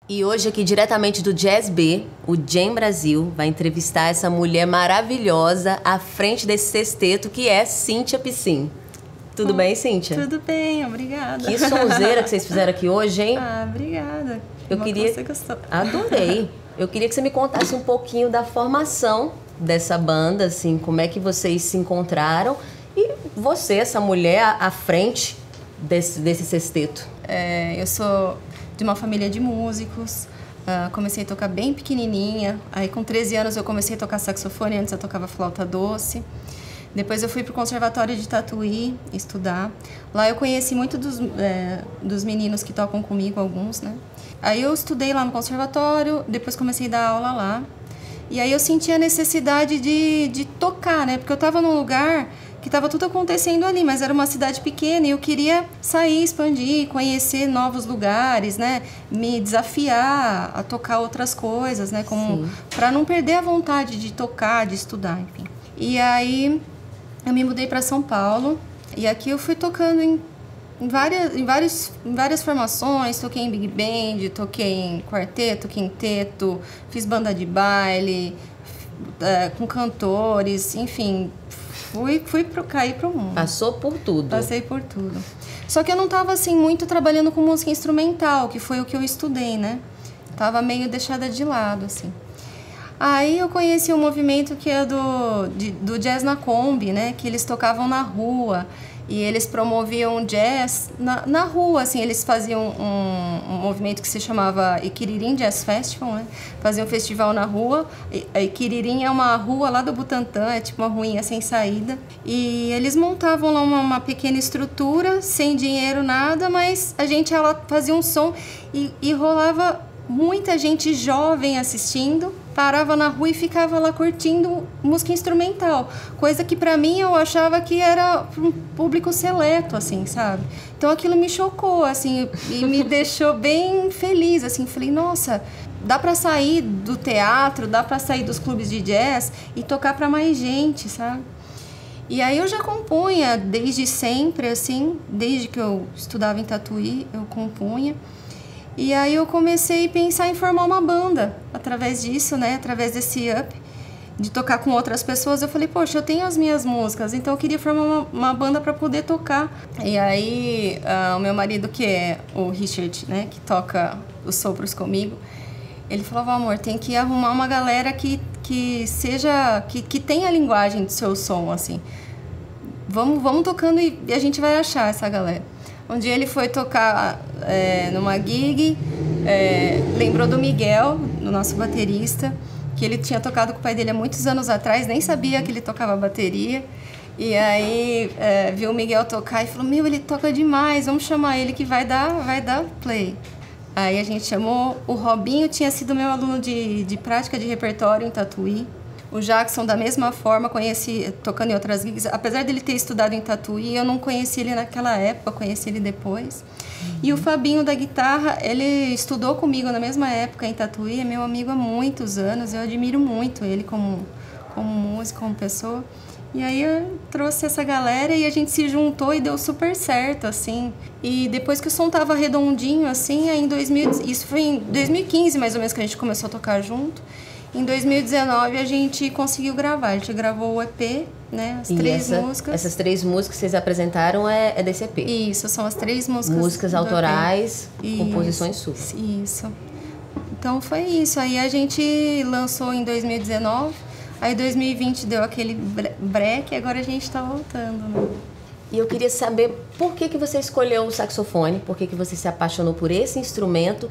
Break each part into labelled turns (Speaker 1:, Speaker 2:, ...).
Speaker 1: E hoje aqui diretamente do Jazz B, o Jam Brasil vai entrevistar essa mulher maravilhosa à frente desse sexteto que é Cíntia Piscin. Tudo bem, Cíntia?
Speaker 2: Tudo bem, obrigada.
Speaker 1: Que sonzeira que vocês fizeram aqui hoje, hein?
Speaker 2: Ah, obrigada.
Speaker 1: Eu queria...
Speaker 2: Você gostou.
Speaker 1: Adorei. Eu queria que você me contasse um pouquinho da formação dessa banda, assim, como é que vocês se encontraram e você, essa mulher à frente desse sexteto.
Speaker 2: Eu sou de uma família de músicos, comecei a tocar bem pequenininha, aí com 13 anos eu comecei a tocar saxofone, antes eu tocava flauta doce. Depois eu fui para o Conservatório de Tatuí estudar. Lá eu conheci muito dos meninos que tocam comigo, alguns, né? Aí eu estudei lá no conservatório, depois comecei a dar aula lá. E aí eu senti a necessidade de tocar, né? Porque eu estava num lugar que estava tudo acontecendo ali, mas era uma cidade pequena e eu queria sair, expandir, conhecer novos lugares, né? Me desafiar a tocar outras coisas, né? Como para não perder a vontade de tocar, de estudar, enfim. E aí eu me mudei para São Paulo e aqui eu fui tocando em várias formações, toquei em big band, toquei em quarteto, quinteto, fiz banda de baile, com cantores, enfim, cair pro mundo.
Speaker 1: Passou por tudo.
Speaker 2: Passei por tudo. Só que eu não tava assim muito trabalhando com música instrumental, que foi o que eu estudei, né? Tava meio deixada de lado, assim. Aí eu conheci um movimento que é do Jazz na Kombi, né? Que eles tocavam na rua e eles promoviam jazz na rua, assim. Eles faziam um movimento que se chamava Iquiririm Jazz Festival, né? Faziam um festival na rua. Iquiririm é uma rua lá do Butantã, é tipo uma ruinha sem saída. E eles montavam lá uma pequena estrutura, sem dinheiro, nada, mas a gente fazia um som e rolava muita gente jovem assistindo. Parava na rua e ficava lá curtindo música instrumental, coisa que pra mim eu achava que era um público seleto, assim, sabe? Então aquilo me chocou, assim, e me deixou bem feliz, assim, falei, nossa, dá pra sair do teatro, dá pra sair dos clubes de jazz e tocar pra mais gente, sabe? E aí eu já compunha desde sempre, assim, desde que eu estudava em Tatuí, eu compunha. E aí eu comecei a pensar em formar uma banda através disso, né? Através desse up, de tocar com outras pessoas. Eu falei, poxa, eu tenho as minhas músicas, então eu queria formar uma banda para poder tocar. E aí o meu marido, que é o Richard, né? Que toca os sopros comigo, ele falava, amor, tem que arrumar uma galera que tenha a linguagem do seu som, assim. Vamos tocando e a gente vai achar essa galera. Um dia ele foi tocar numa gig, lembrou do Miguel, do nosso baterista, que ele tinha tocado com o pai dele há muitos anos atrás, nem sabia que ele tocava bateria. E aí viu o Miguel tocar e falou, meu, ele toca demais, vamos chamar ele que vai dar play. Aí a gente chamou, o Robinho tinha sido meu aluno de prática de repertório em Tatuí. O Jackson, da mesma forma, conheci tocando em outras gigs. Apesar dele ter estudado em Tatuí, eu não conheci ele naquela época, conheci ele depois. E o Fabinho da guitarra, ele estudou comigo na mesma época em Tatuí, é meu amigo há muitos anos, eu admiro muito ele como músico, como pessoa. E aí eu trouxe essa galera e a gente se juntou e deu super certo, assim. E depois que o som tava redondinho, assim, aí isso foi em 2015 mais ou menos que a gente começou a tocar junto. Em 2019 a gente conseguiu gravar, a gente gravou o EP, né, as três músicas.
Speaker 1: Essas 3 músicas que vocês apresentaram é desse EP?
Speaker 2: Isso, são as 3 músicas.
Speaker 1: Músicas autorais, composições suas.
Speaker 2: Isso. Então foi isso, aí a gente lançou em 2019, aí 2020 deu aquele break e agora a gente tá voltando, né?
Speaker 1: E eu queria saber por que você escolheu o saxofone, por que você se apaixonou por esse instrumento.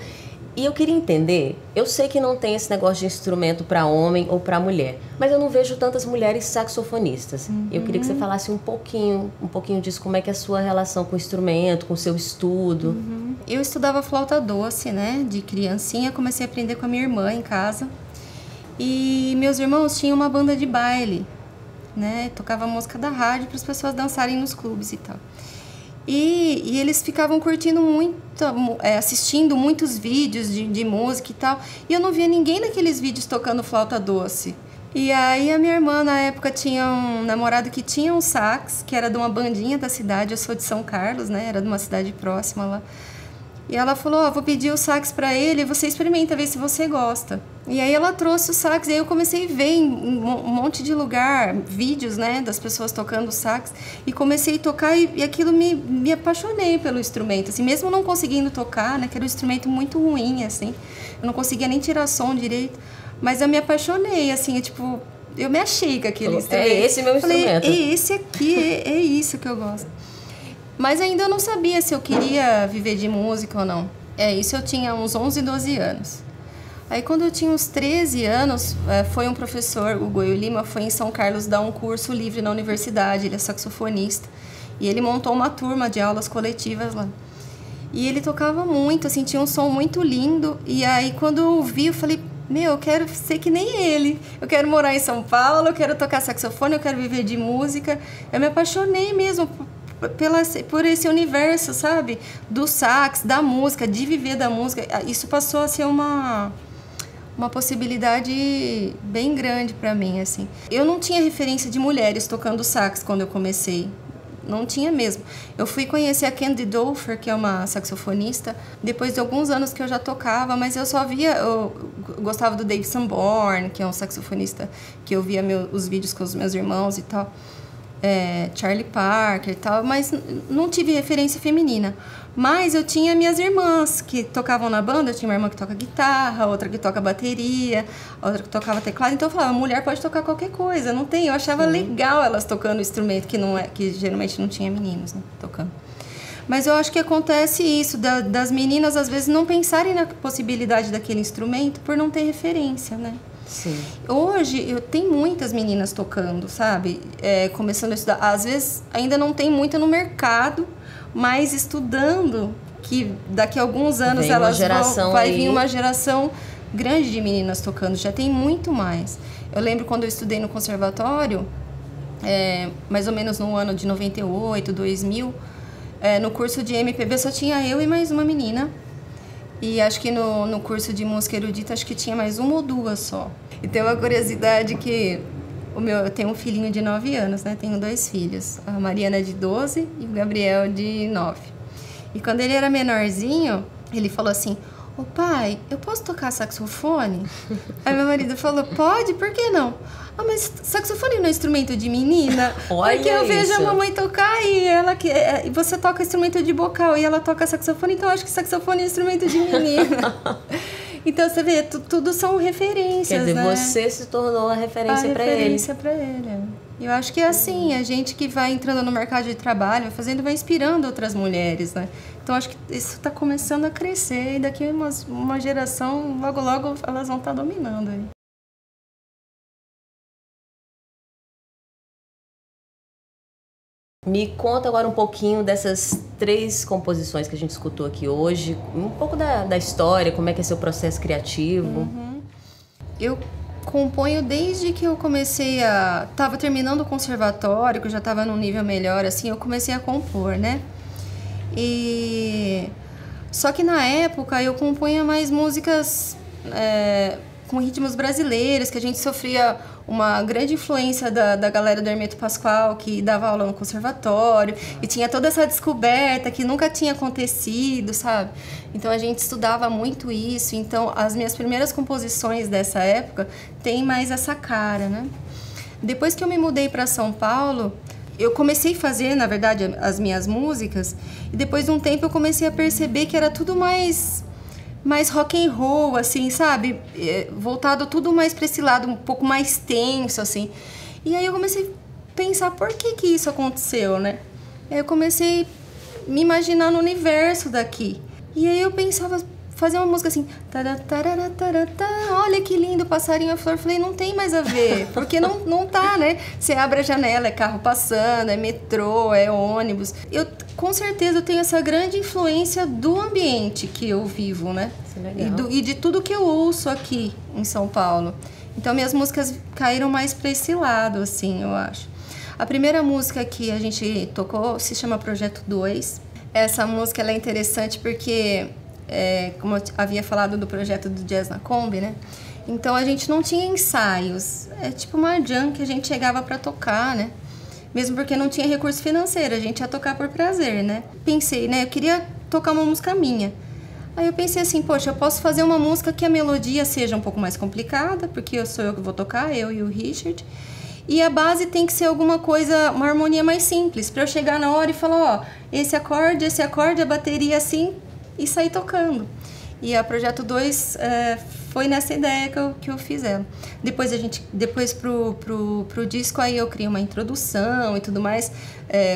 Speaker 1: E eu queria entender, eu sei que não tem esse negócio de instrumento para homem ou para mulher, mas eu não vejo tantas mulheres saxofonistas. Eu queria que você falasse um pouquinho disso, como é que é a sua relação com o instrumento, com o seu estudo.
Speaker 2: Eu estudava flauta doce, né, de criancinha, comecei a aprender com a minha irmã em casa. E meus irmãos tinham uma banda de baile, né, tocava música da rádio para as pessoas dançarem nos clubes e tal. E eles ficavam curtindo muito, assistindo muitos vídeos de música e tal. E eu não via ninguém naqueles vídeos tocando flauta doce. E aí a minha irmã, na época, tinha um namorado que tinha um sax, que era de uma bandinha da cidade. Eu sou de São Carlos, né? Era de uma cidade próxima lá. E ela falou, ó, vou pedir o sax pra ele, você experimenta, ver se você gosta. E aí ela trouxe o sax, e aí eu comecei a ver em um monte de lugar, vídeos, né, das pessoas tocando sax, e comecei a tocar, e aquilo me apaixonei pelo instrumento, assim, mesmo não conseguindo tocar, né, que era um instrumento muito ruim, assim, eu não conseguia nem tirar som direito, mas eu me apaixonei, assim, tipo, eu me achei com aquele instrumento.
Speaker 1: É esse meu instrumento.
Speaker 2: É esse aqui, é isso que eu gosto. Mas ainda eu não sabia se eu queria viver de música ou não. Isso eu tinha uns 11, 12 anos. Aí quando eu tinha uns 13 anos, foi um professor, o Goio Lima, foi em São Carlos dar um curso livre na universidade, ele é saxofonista. E ele montou uma turma de aulas coletivas lá. E ele tocava muito, assim, tinha um som muito lindo. E aí quando eu ouvi, eu falei, eu quero ser que nem ele. Eu quero morar em São Paulo, eu quero tocar saxofone, eu quero viver de música. Eu me apaixonei mesmo por esse universo, sabe? Do sax, da música, de viver da música. Isso passou a ser uma possibilidade bem grande para mim, assim. Eu não tinha referência de mulheres tocando sax quando eu comecei. Não tinha mesmo. Eu fui conhecer a Candy Dolfer, que é uma saxofonista, depois de alguns anos que eu já tocava, mas eu só via... Eu gostava do Dave Sanborn, que é um saxofonista que eu via os vídeos com os meus irmãos e tal. Charlie Parker e tal, mas não tive referência feminina. Mas eu tinha minhas irmãs que tocavam na banda. Eu tinha uma irmã que toca guitarra, outra que toca bateria, outra que tocava teclado. Então eu falava, mulher pode tocar qualquer coisa, não tem. Eu achava legal elas tocando instrumento que geralmente não tinha meninos, né, tocando. Mas eu acho que acontece isso, das meninas às vezes não pensarem na possibilidade daquele instrumento por não ter referência, né?
Speaker 1: Sim.
Speaker 2: Hoje eu tenho muitas meninas tocando, sabe? Começando a estudar. Às vezes ainda não tem muita no mercado, mas estudando, que daqui a alguns anos vai vir uma geração grande de meninas tocando. Já tem muito mais. Eu lembro quando eu estudei no conservatório, mais ou menos no ano de 98, 2000, no curso de MPB só tinha eu e mais uma menina. E acho que no curso de música erudita, acho que tinha mais uma ou duas só. E tem uma curiosidade que eu tenho um filhinho de 9 anos, né? Tenho 2 filhos, a Mariana de 12 e o Gabriel de 9. E quando ele era menorzinho, ele falou assim, ô pai, eu posso tocar saxofone? Aí meu marido falou, pode, por que não? Mas saxofone não é instrumento de menina?
Speaker 1: Olha,
Speaker 2: porque eu vejo
Speaker 1: isso.
Speaker 2: a mamãe tocar e você toca instrumento de bocal e ela toca saxofone, então eu acho que saxofone é instrumento de menina. Então você vê, tudo são referências,
Speaker 1: quer dizer,
Speaker 2: né?
Speaker 1: Você se tornou a referência para ele.
Speaker 2: A referência para ele. Eu acho que é assim, a gente que vai entrando no mercado de trabalho, vai inspirando outras mulheres, né? Então acho que isso está começando a crescer e daqui a uma geração, logo logo elas vão estar dominando aí.
Speaker 1: Me conta agora um pouquinho dessas 3 composições que a gente escutou aqui hoje, um pouco da história, como é que é seu processo criativo.
Speaker 2: Eu componho desde que eu comecei tava terminando o conservatório, que eu já estava num nível melhor, assim, eu comecei a compor, né? Só que na época eu compunha mais músicas com ritmos brasileiros, que a gente sofria uma grande influência da galera do Hermeto Pascoal, que dava aula no conservatório, e tinha toda essa descoberta que nunca tinha acontecido, sabe? Então a gente estudava muito isso, então as minhas primeiras composições dessa época têm mais essa cara, né? Depois que eu me mudei para São Paulo, eu comecei a fazer, na verdade, as minhas músicas, e depois de um tempo eu comecei a perceber que era tudo mais rock and roll, assim, sabe? Voltado tudo mais pra esse lado, um pouco mais tenso, assim. E aí eu comecei a pensar por que isso aconteceu, né? Aí eu comecei a me imaginar no universo daqui. E aí eu pensava, fazer uma música assim, olha que lindo, passarinho a flor. Falei, não tem mais a ver, porque não tá, né? Você abre a janela, é carro passando, é metrô, é ônibus. Com certeza eu tenho essa grande influência do ambiente que eu vivo, né? E de tudo que eu ouço aqui em São Paulo. Então minhas músicas caíram mais para esse lado, assim, eu acho. A primeira música que a gente tocou se chama Projeto 2. Essa música ela é interessante porque, como eu havia falado do projeto do Jazz na Kombi, né? Então a gente não tinha ensaios. É tipo uma jam que a gente chegava para tocar, né? Mesmo porque não tinha recurso financeiro, a gente ia tocar por prazer, né? Pensei, né? Eu queria tocar uma música minha. Aí eu pensei assim, poxa, eu posso fazer uma música que a melodia seja um pouco mais complicada, porque sou eu que vou tocar, eu e o Richard. E a base tem que ser alguma coisa, uma harmonia mais simples, para eu chegar na hora e falar, ó, esse acorde, a bateria assim, e sair tocando. E a Projeto 2 foi nessa ideia que eu fiz ela. Depois pro disco aí eu criei uma introdução e tudo mais.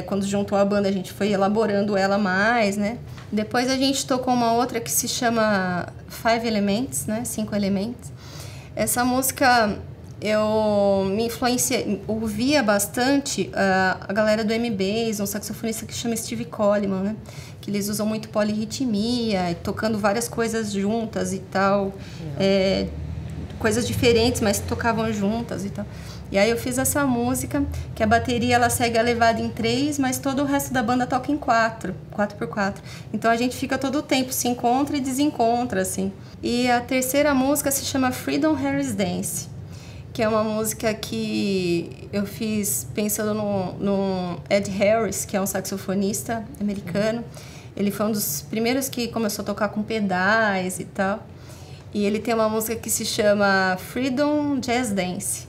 Speaker 2: Quando juntou a banda a gente foi elaborando ela mais, né? Depois a gente tocou uma outra que se chama Five Elements, né? 5 elementos. Essa música eu me influenciei, ouvia bastante a galera do M-Bass, um saxofonista que chama Steve Coleman, né? Que eles usam muito polirritmia, tocando várias coisas juntas e tal. Coisas diferentes, mas tocavam juntas e tal. E aí eu fiz essa música, que a bateria ela segue a levada em 3, mas todo o resto da banda toca em 4x4. Então a gente fica todo o tempo, se encontra e desencontra, assim. E a terceira música se chama Freedom Harris Dance, que é uma música que eu fiz pensando no Ed Harris, que é um saxofonista americano. Ele foi um dos primeiros que começou a tocar com pedais e tal. E ele tem uma música que se chama Freedom Jazz Dance.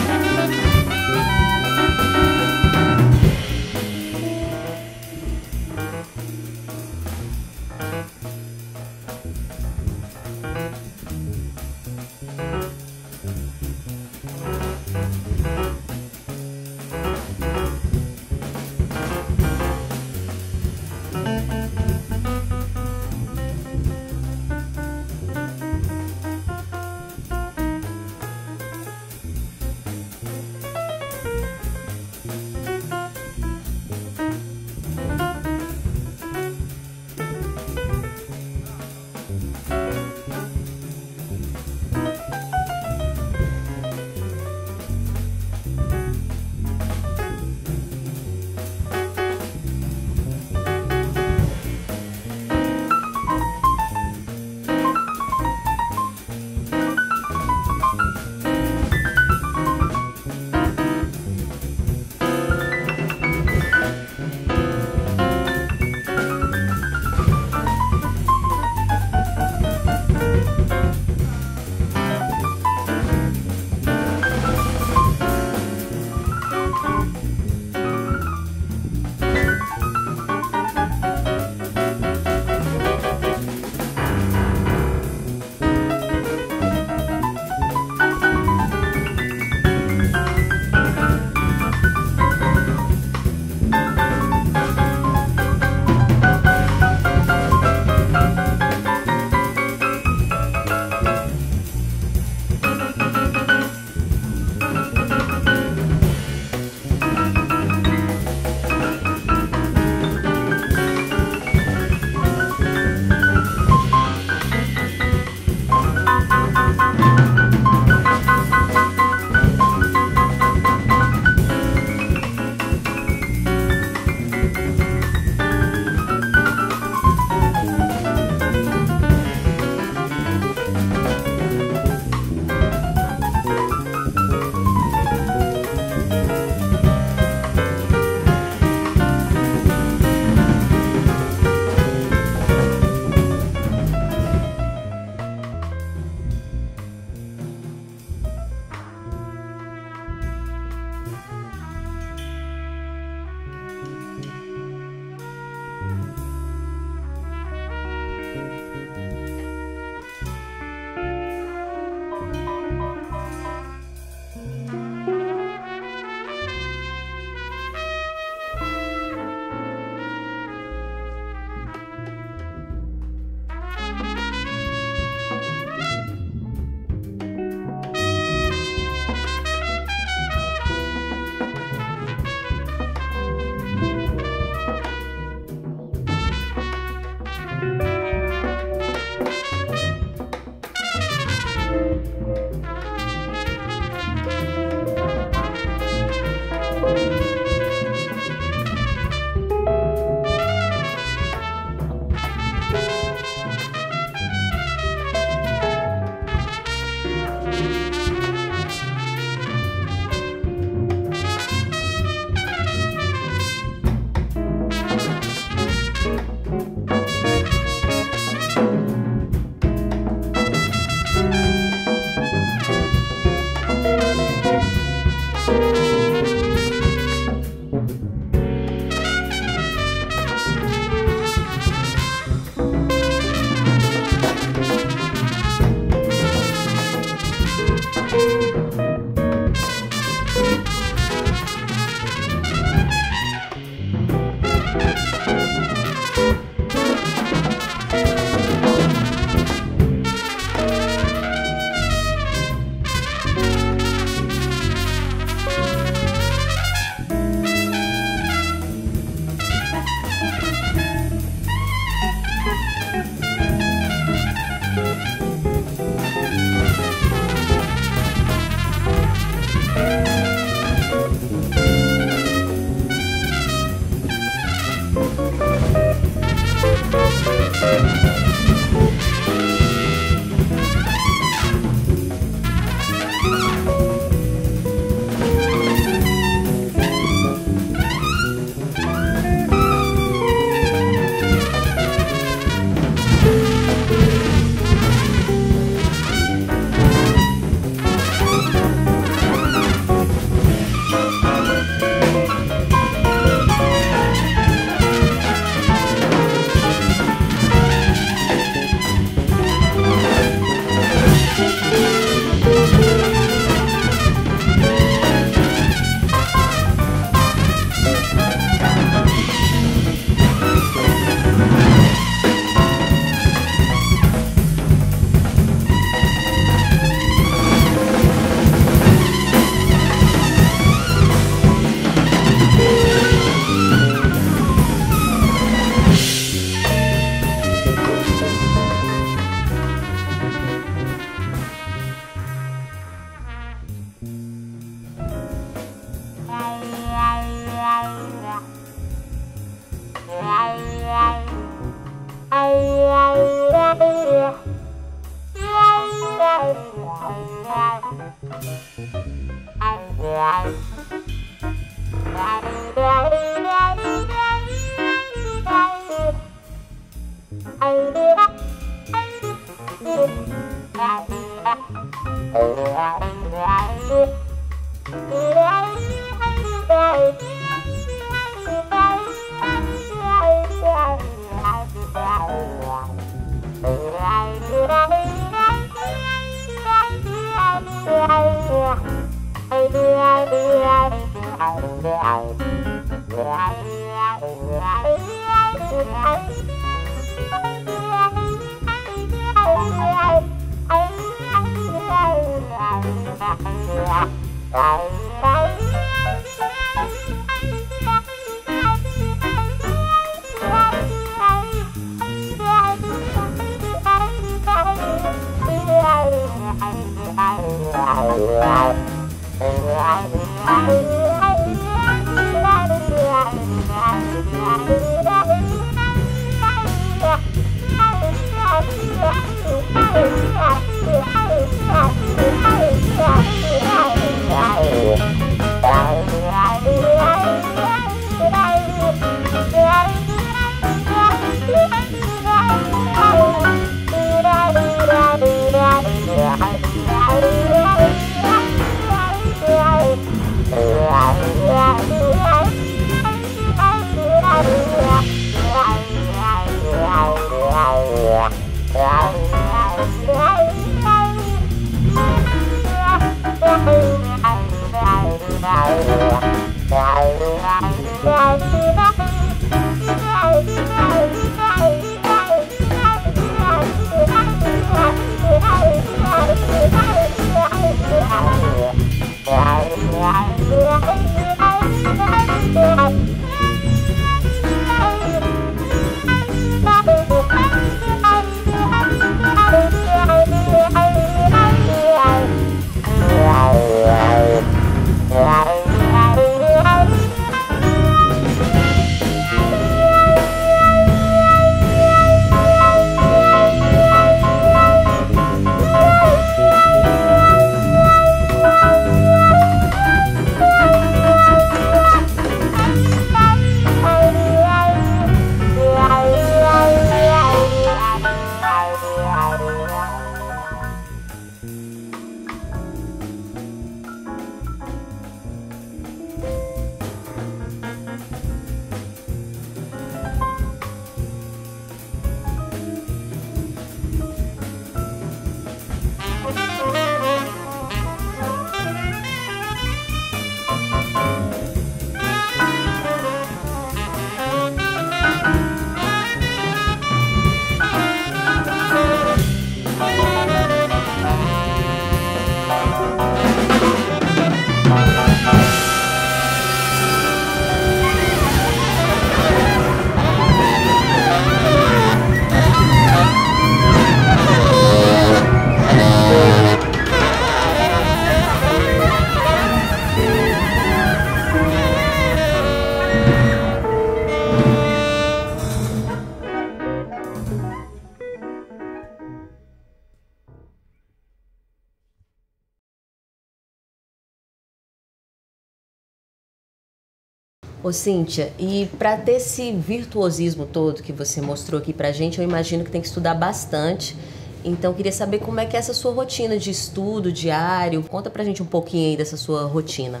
Speaker 1: Ô Cíntia, e para ter esse virtuosismo todo que você mostrou aqui pra gente, eu imagino que tem que estudar bastante. Então, queria saber como é que é essa sua rotina de estudo diário. Conta pra gente um pouquinho aí dessa sua rotina.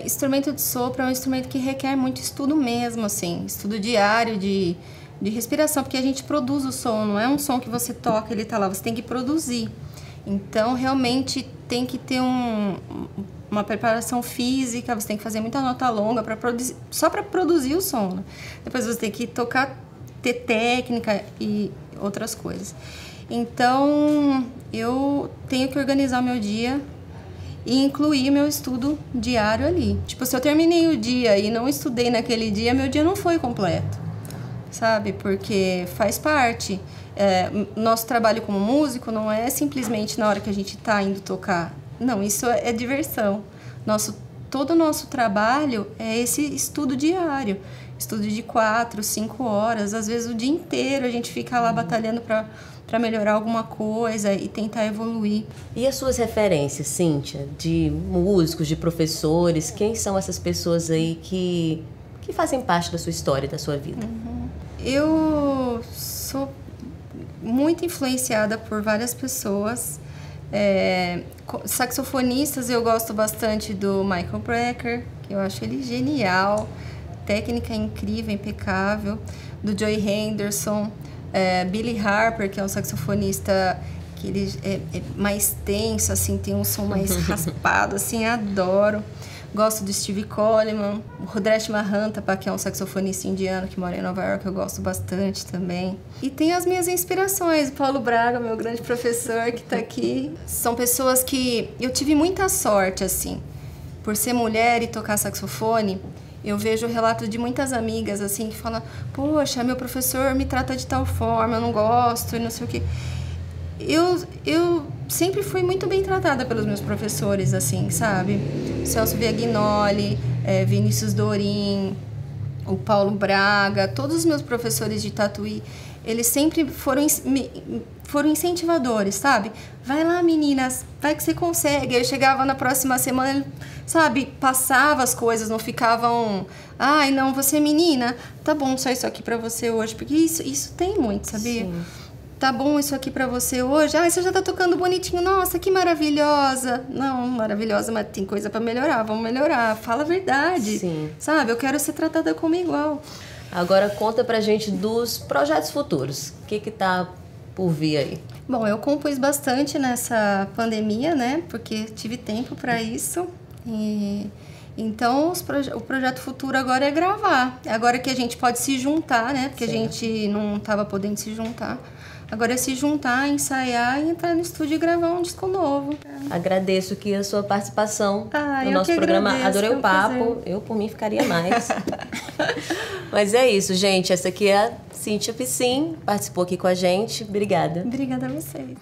Speaker 2: Instrumento de sopro é um instrumento que requer muito estudo mesmo, assim. Estudo diário de respiração, porque a gente produz o som. Não é um som que você toca, ele tá lá. Você tem que produzir. Então, realmente, tem que ter uma preparação física. Você tem que fazer muita nota longa só para produzir o som, né? Depois você tem que tocar, ter técnica e outras coisas. Então, eu tenho que organizar o meu dia e incluir meu estudo diário ali. Tipo, se eu terminei o dia e não estudei naquele dia, meu dia não foi completo, sabe? Porque faz parte. Nosso trabalho como músico não é simplesmente na hora que a gente está indo tocar. Não, isso é diversão. Todo o nosso trabalho é esse estudo diário. Estudo de 4, 5 horas, às vezes o dia inteiro a gente fica lá batalhando para melhorar alguma coisa e tentar evoluir.
Speaker 1: E as suas referências, Cíntia, de músicos, de professores, quem são essas pessoas aí que fazem parte da sua história, da sua vida?
Speaker 2: Eu sou muito influenciada por várias pessoas. Saxofonistas, eu gosto bastante do Michael Brecker, que eu acho ele genial, técnica incrível, impecável, do Joey Henderson, Billy Harper, que é um saxofonista que ele é mais tenso, assim, tem um som mais raspado, assim, adoro. Gosto do Stevie Coleman, o Rudrash Mahantapa, que é um saxofonista indiano que mora em Nova York, eu gosto bastante também. E tem as minhas inspirações, o Paulo Braga, meu grande professor que está aqui. São pessoas que eu tive muita sorte, assim, por ser mulher e tocar saxofone. Eu vejo relatos de muitas amigas, assim, que falam: poxa, meu professor me trata de tal forma, eu não gosto e não sei o quê. Eu sempre fui muito bem tratada pelos meus professores, assim, sabe? Celso Viagnoli, Vinícius Dorim, o Paulo Braga, todos os meus professores de tatuí, eles sempre foram incentivadores, sabe? Vai lá, meninas, vai que você consegue. Eu chegava na próxima semana, sabe? Passava as coisas, não ficavam... Ai, não, você é menina, tá bom, só isso aqui pra você hoje. Porque isso tem muito, sabia? Sim. Tá bom isso aqui pra você hoje? Ah, você já tá tocando bonitinho. Nossa, que maravilhosa. Não, maravilhosa, mas tem coisa pra melhorar. Vamos melhorar. Fala a verdade.
Speaker 1: Sim.
Speaker 2: Sabe? Eu quero ser tratada como igual.
Speaker 1: Agora conta pra gente dos projetos futuros. O que tá por vir aí?
Speaker 2: Bom, eu compus bastante nessa pandemia, né? Porque tive tempo pra isso. Então, o projeto futuro agora é gravar. Agora que a gente pode se juntar, né? Porque certo. A gente não tava podendo se juntar. Agora é se juntar, ensaiar e entrar no estúdio e gravar um disco novo.
Speaker 1: Agradeço aqui a sua participação no nosso programa.
Speaker 2: Agradeço,
Speaker 1: adorei o papo. Eu, por mim, ficaria mais. Mas é isso, gente. Essa aqui é a Cíntia Piscin. Participou aqui com a gente. Obrigada.
Speaker 2: Obrigada a vocês.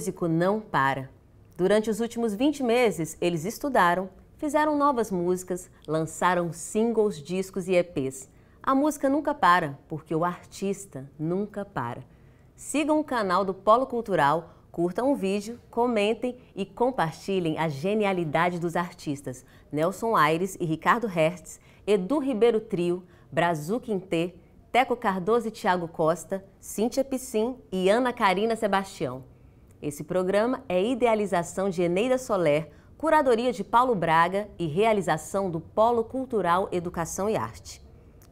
Speaker 1: músico não para. Durante os últimos 20 meses, eles estudaram, fizeram novas músicas, lançaram singles, discos e EPs. A música nunca para, porque o artista nunca para. Sigam o canal do Polo Cultural, curtam o vídeo, comentem e compartilhem a genialidade dos artistas Nelson Aires e Ricardo Hertz, Edu Ribeiro Trio, Brazu Quintê, Teco Cardoso e Thiago Costa, Cíntia Piscin e Ana Karina Sebastião. Esse programa é idealização de Eneida Soler, curadoria de Paulo Braga e realização do Polo Cultural Educação e Arte.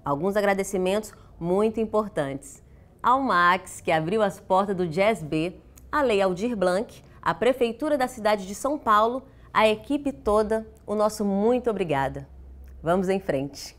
Speaker 1: Alguns agradecimentos muito importantes. Ao Max, que abriu as portas do Jazz B, a Lei Aldir Blanc, a Prefeitura da cidade de São Paulo, a equipe toda, o nosso muito obrigada. Vamos em frente.